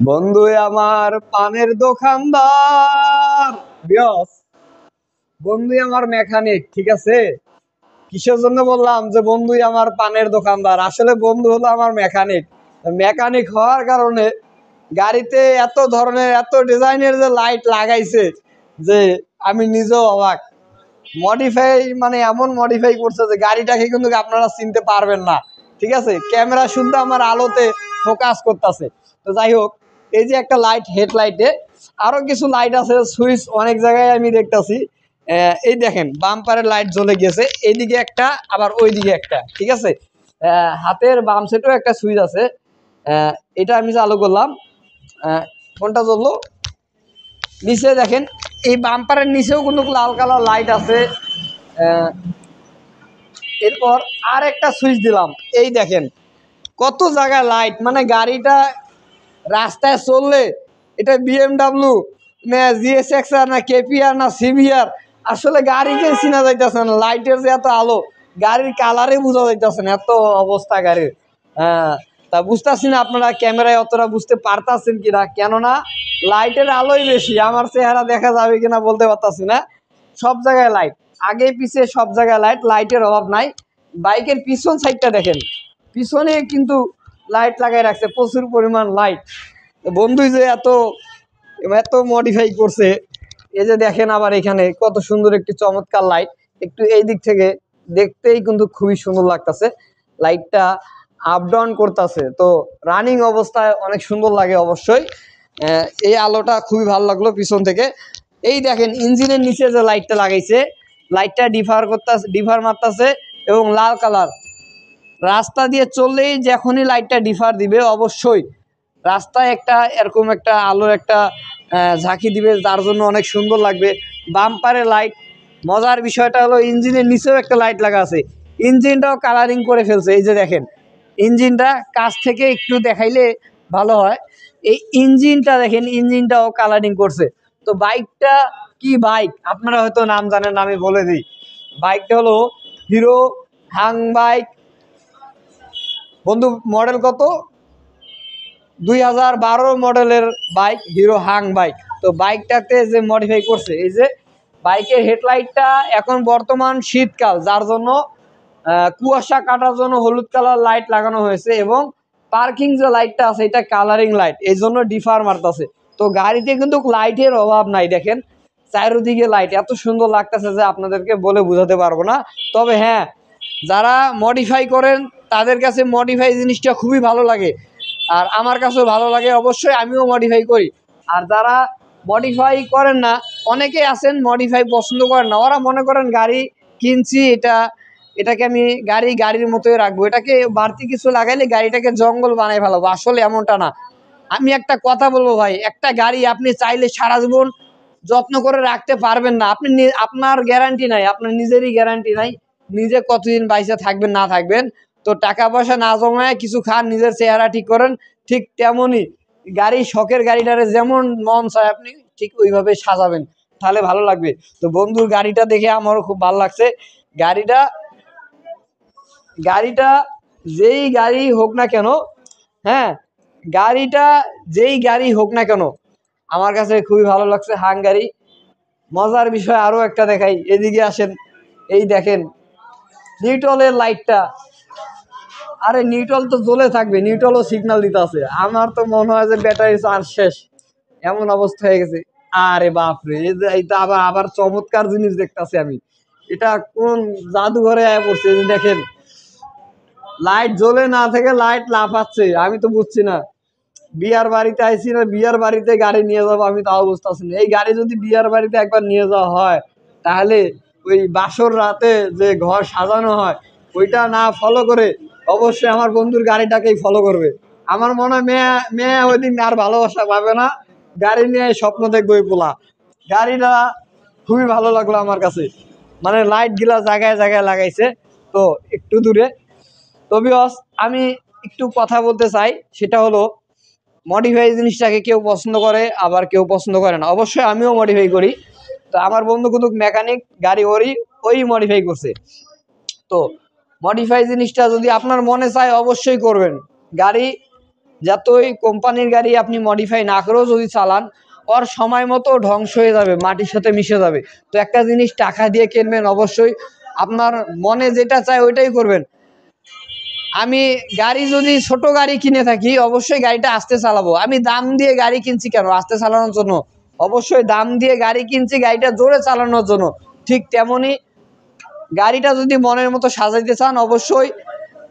বন্ধু আমার পানের দোকানদার বিয়স। বন্ধু আমার মেকানিক, ঠিক আছে? কিসের জন্য বললাম যে বন্ধু আমার পানের দোকানদার? আসলে বন্ধু হলো আমার মেকানিক। মেকানিক হওয়ার কারণে গাড়িতে এত ধরনের এত ডিজাইনের যে লাইট লাগাইছে যে আমি নিজেও অবাক। মডিফাই মানে এমন মডিফাই করছে যে গাড়িটাকে কিন্তু আপনারা চিনতে পারবেন না। ঠিক আছে, ক্যামেরা শুদ্ধ আমার আলোতে ফোকাস করতেছে। তো যাই হোক, এই যে একটা লাইট, হেডলাইটে আরো কিছু লাইট আছে, সুইচ অনেক জায়গায় আমি দেখতেছি। এই দেখেন বাম্পারের লাইট জ্বলে গেছে, এইদিকে একটা আবার ওইদিকে একটা। ঠিক আছে, হাতের বাম সাইডেও একটা সুইচ আছে। এটা আমি চালু করলাম, কোনটা জ্বললো? নিচে দেখেন, এই বাম্পারের নিচেও কিন্তু লাল কালার লাইট আছে। এরপর আর একটা সুইচ দিলাম, এই দেখেন কত জায়গায় লাইট। মানে গাড়িটা রাস্তায় চললে এটা বিএমডাব্লিউ না জিএসএক্স আর না কেপিআর না সিভিআর, আসলে গাড়িকে চিনা যাইতেছে না। লাইটের যে এত আলো, গাড়ির কালারে বোঝা যাইতেছে না, এত অবস্থা গাড়ির। হ্যাঁ, তা বুঝতেছি না আপনারা ক্যামেরায় অতটা বুঝতে পারতাছেন কিনা, কেননা লাইটের আলোই বেশি। আমার চেহারা দেখা যাবে কিনা বলতে পারতাছি না। সব জায়গায় লাইট, আগে পিছে সব জায়গায় লাইট, লাইটের অভাব নাই। বাইকের পিছন সাইডটা দেখেন, পিছনে কিন্তু লাইট লাগাই রাখছে, প্রচুর পরিমাণ লাইট। বন্ধুই যে এত এত মডিফাই করছে, এই যে দেখেন আবার এখানে কত সুন্দর একটি চমৎকার লাইট। একটু এই দিক থেকে দেখতেই কিন্তু খুবই সুন্দর লাগতেছে। লাইটটা আপ ডাউন করতেছে, তো রানিং অবস্থায় অনেক সুন্দর লাগে অবশ্যই। এই আলোটা খুবই ভালো লাগলো পিছন থেকে। এই দেখেন ইঞ্জিনের নিচে যে লাইটটা লাগাইছে, লাইটটা ডিফার মারতেছে এবং লাল কালার। রাস্তা দিয়ে চললেই যখনই লাইটটা ডিফার দিবে, অবশ্যই রাস্তায় একটা এরকম একটা আলোর একটা ঝাঁকি দিবে, যার জন্য অনেক সুন্দর লাগবে। বাম্পারে লাইট, মজার বিষয়টা হলো ইঞ্জিনের নিচেও একটা লাইট লাগা আছে। ইঞ্জিনটাও কালারিং করে ফেলছে, এই যে দেখেন ইঞ্জিনটা কাছ থেকে একটু দেখাইলে ভালো হয়। এই ইঞ্জিনটা দেখেন, ইঞ্জিনটাও কালারিং করছে। তো বাইকটা কি বাইক, আপনারা হয়তো নাম জানেন, আমি বলে দিই। বাইকটা হলো হিরো হাং বাইক। বন্ধু মডেল কত? 2012 মডেলের বাইক, হিরো হাং বাইক। তো বাইকটাতে যে মডিফাই করছে, এই যে বাইকের হেডলাইটটা এখন বর্তমান শীতকাল, যার জন্য কুয়াশা কাটার জন্য হলুদ কালার লাইট লাগানো হয়েছে, এবং পার্কিং যে লাইটটা আছে এটা কালারিং লাইট, এই জন্য ডিফার মারতেছে। তো গাড়িতে কিন্তু লাইটের অভাব নাই, দেখেন চারিদিকে লাইট এত সুন্দর লাগতেছে যে আপনাদেরকে বলে বোঝাতে পারবো না। তবে হ্যাঁ, যারা মডিফাই করেন তাদের কাছে মডিফাই জিনিসটা খুবই ভালো লাগে, আর আমার কাছেও ভালো লাগে, অবশ্যই আমিও মডিফাই করি। আর যারা মডিফাই করেন না, অনেকেই আছেন মডিফাই পছন্দ করেন না, ওরা মনে করেন গাড়ি কিনছি, এটাকে আমি গাড়ির মতোই রাখবো, এটাকে বাড়তি কিছু লাগাইলে গাড়িটাকে জঙ্গল বানাই ফেলাবো। আসলে এমনটা না। আমি একটা কথা বলবো ভাই, একটা গাড়ি আপনি চাইলে সারা জীবন যত্ন করে রাখতে পারবেন না। আপনার গ্যারান্টি নাই, আপনার নিজেরই গ্যারান্টি নাই নিজে কতদিন বাইসে থাকবেন না থাকবেন। তো টাকা পয়সা না জমায় কিছু খান, নিজের চেহারা ঠিক করেন। ঠিক তেমনই গাড়ি, শখের গাড়িটারে যেমন মন চায় আপনি ঠিক ওইভাবে সাজাবেন, তাহলে ভালো লাগবে। তো বন্ধুর গাড়িটা দেখে আমারও খুব ভালো লাগছে। গাড়িটা গাড়িটা যেই গাড়ি হোক না কেন, হ্যাঁ, গাড়িটা যেই গাড়ি হোক না কেন আমার কাছে খুবই ভালো লাগছে হাঙ্গারি। মজার বিষয় আরো একটা দেখাই, এদিকে আসেন। এই দেখেন নিউট্রালের লাইটটা, আরে নিউট্রাল তো জ্বলে থাকবে, নিউট্রালও সিগন্যাল দিতে আছে। আমার তো মনে হয় যে ব্যাটারি চার্জ শেষ, এমন অবস্থা হয়ে গেছে। আরে বাপরে, এইটা আবার আবার চমৎকার জিনিস দেখতেছি আমি। এটা কোন জাদুঘরে আয়া পড়ছে? এই যে দেখেন লাইট জ্বলে না থেকে লাইট লাফাচ্ছে, আমি তো বুঝছি না। বিয়ার বাড়িতে আইছি না, বিয়ার বাড়িতে গাড়ি নিয়ে যাবো, আমি তাও বুঝতেছি না। এই গাড়ি যদি বিয়ার বাড়িতে একবার নিয়ে যাওয়া হয়, তাহলে ওই বাসর রাতে যে ঘর সাজানো হয় ওইটা না ফলো করে অবশ্যই আমার বন্ধুর গাড়িটাকেই ফলো করবে। আমার মনে হয় মেয়ে মেয়ে ওই দিন আর ভালোবাসা পাবে না, গাড়ি নিয়ে স্বপ্ন দেখবো ওই পোলা। গাড়িটা খুবই ভালো লাগলো আমার কাছে, মানে লাইট গুলা জায়গায় জায়গায় লাগাইছে। তো একটু দূরে, তবে আমি একটু কথা বলতে চাই, সেটা হলো মডিফাই জিনিসটাকে কেউ পছন্দ করে আবার কেউ পছন্দ করে না। অবশ্যই আমিও মডিফাই করি। তো আমার বন্ধু কিন্তু মেকানিক, গাড়ি ওই মডিফাই করছে। তো মডিফাই জিনিসটা যদি আপনার মনে চায় অবশ্যই করবেন। গাড়ি যতই কোম্পানির গাড়ি আপনি মডিফাই না করেও যদি চালান, ওর সময় মতো ধ্বংস হয়ে যাবে, মাটির সাথে মিশে যাবে। তো একটা জিনিস টাকা দিয়ে কিনবেন, অবশ্যই আপনার মনে যেটা চায় ওইটাই করবেন। আমি গাড়ি যদি ছোট গাড়ি কিনে থাকি, অবশ্যই গাড়িটা আস্তে চালাবো। আমি দাম দিয়ে গাড়ি কিনছি কেন? আস্তে চালানোর জন্য। অবশ্যই দাম দিয়ে গাড়ি কিনছি গাড়িটা জোরে চালানোর জন্য। ঠিক তেমনি গাড়িটা যদি মনের মতো সাজাইতে চান, অবশ্যই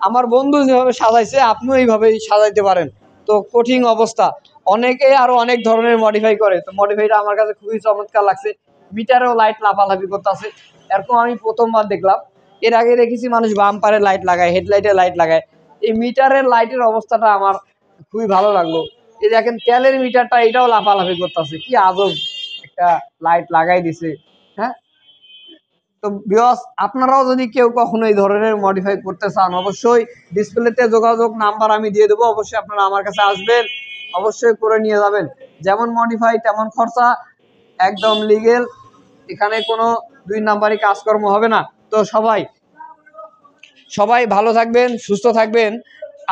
আমার বন্ধু যেভাবে সাজাইছে আপনিও এইভাবেই সাজাইতে পারেন। তো কঠিন অবস্থা, অনেকে আরো অনেক ধরনের মডিফাই করে। তো মডিফাইটা আমার কাছে খুবই চমৎকার লাগছে। মিটারেও লাইট লাফালাফি করতেছে, এরকম আমি প্রথমবার দেখলাম। এর আগে দেখেছি মানুষ বাম্পারে লাইট লাগায়, হেডলাইটে লাইট লাগায়। এই মিটারের লাইটের অবস্থাটা আমার খুবই ভালো লাগলো। এই দেখেন তেলের মিটারটা, এটাও লাফালাফি করতেছে, কি আজব একটা লাইট লাগাই দিছে। হ্যাঁ, তো ভিউয়ার্স, আপনারাও যদি কেউ কখনো এই ধরনের মডিফাই করতে চান, অবশ্যই ডিসপ্লেতে যোগাযোগ নাম্বার আমি দিয়ে দেবো। অবশ্যই আপনারা আমার কাছে আসবেন, অবশ্যই করে নিয়ে যাবেন। যেমন মডিফাই তেমন খরচা, একদম লিগেল, এখানে কোনো দুই নাম্বারই কাজকর্ম হবে না। তো সবাই সবাই ভালো থাকবেন, সুস্থ থাকবেন।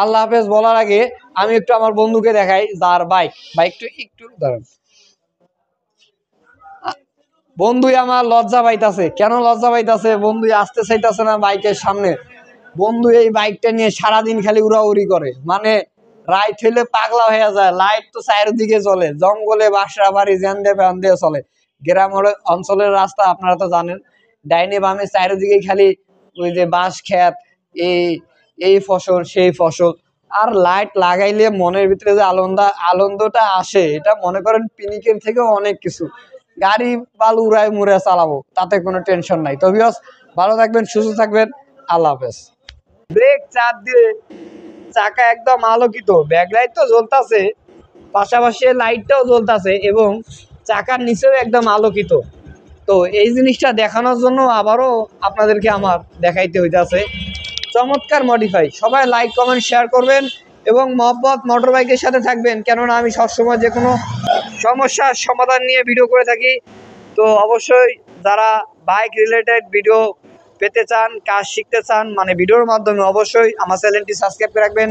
আল্লাহ হাফেজ বলার আগে আমি একটু আমার বন্ধুকে দেখাই, যার বাইকটা একটু দাঁড়ান। বন্ধুই আমার লজ্জা পাইতাছে। কেন লজ্জা পাইতাছে? বন্ধুই আসতে চাইতাছে না বাইকের সামনে। বন্ধু এই বাইকটা নিয়ে সারাদিন খালি উড়াউড়ি করে, মানে রাইট হইলে পাগলা হয়ে যায়। লাইট তো চারিদিকে চলে, জঙ্গলে বাসা বাড়ি জ্যান্দে প্যান্দে চলে। গ্রাম অঞ্চলের রাস্তা আপনারা তো জানেন, ডাইনে বামে চারিদিকে খালি ওই যে বাঁশ ক্ষেত, এই এই ফসল সেই ফসল। আর লাইট লাগাইলে মনের ভিতরে যে আনন্দটা আসে, এটা মনে করেন পিনিকের থেকেও অনেক কিছু। গাড়ি বালু উড়ায় মুড়ে চালাবো, তাতে কোনো টেনশন নাই। তো ভিউয়ার্স, ভালো থাকবেন, সুস্থ থাকবেন, আল্লাহ হাফেজ। ব্রেক চাপ দিয়ে চাকা একদম আলোকিত, ব্যাকলাইট তো জ্বলতেছে, পাশাপাশি লাইটটাও জ্বলতেছে এবং চাকার নিচেও একদম আলোকিত। তো এই জিনিসটা দেখানোর জন্য আবারও আপনাদেরকে আমার দেখাইতে হইতাছে। চমৎকার মডিফাই। সবাই লাইক কমেন্ট শেয়ার করবেন এবং মহব্বত মোটর বাইকের সাথে থাকবেন, কেননা আমি সবসময় যে কোনো সমস্যার সমাধান নিয়ে ভিডিও করে থাকি। তো অবশ্যই যারা বাইক রিলেটেড ভিডিও পেতে চান, কাজ শিখতে চান, মানে ভিডিওর মাধ্যমে, অবশ্যই আমার চ্যানেলটি সাবস্ক্রাইব করে রাখবেন।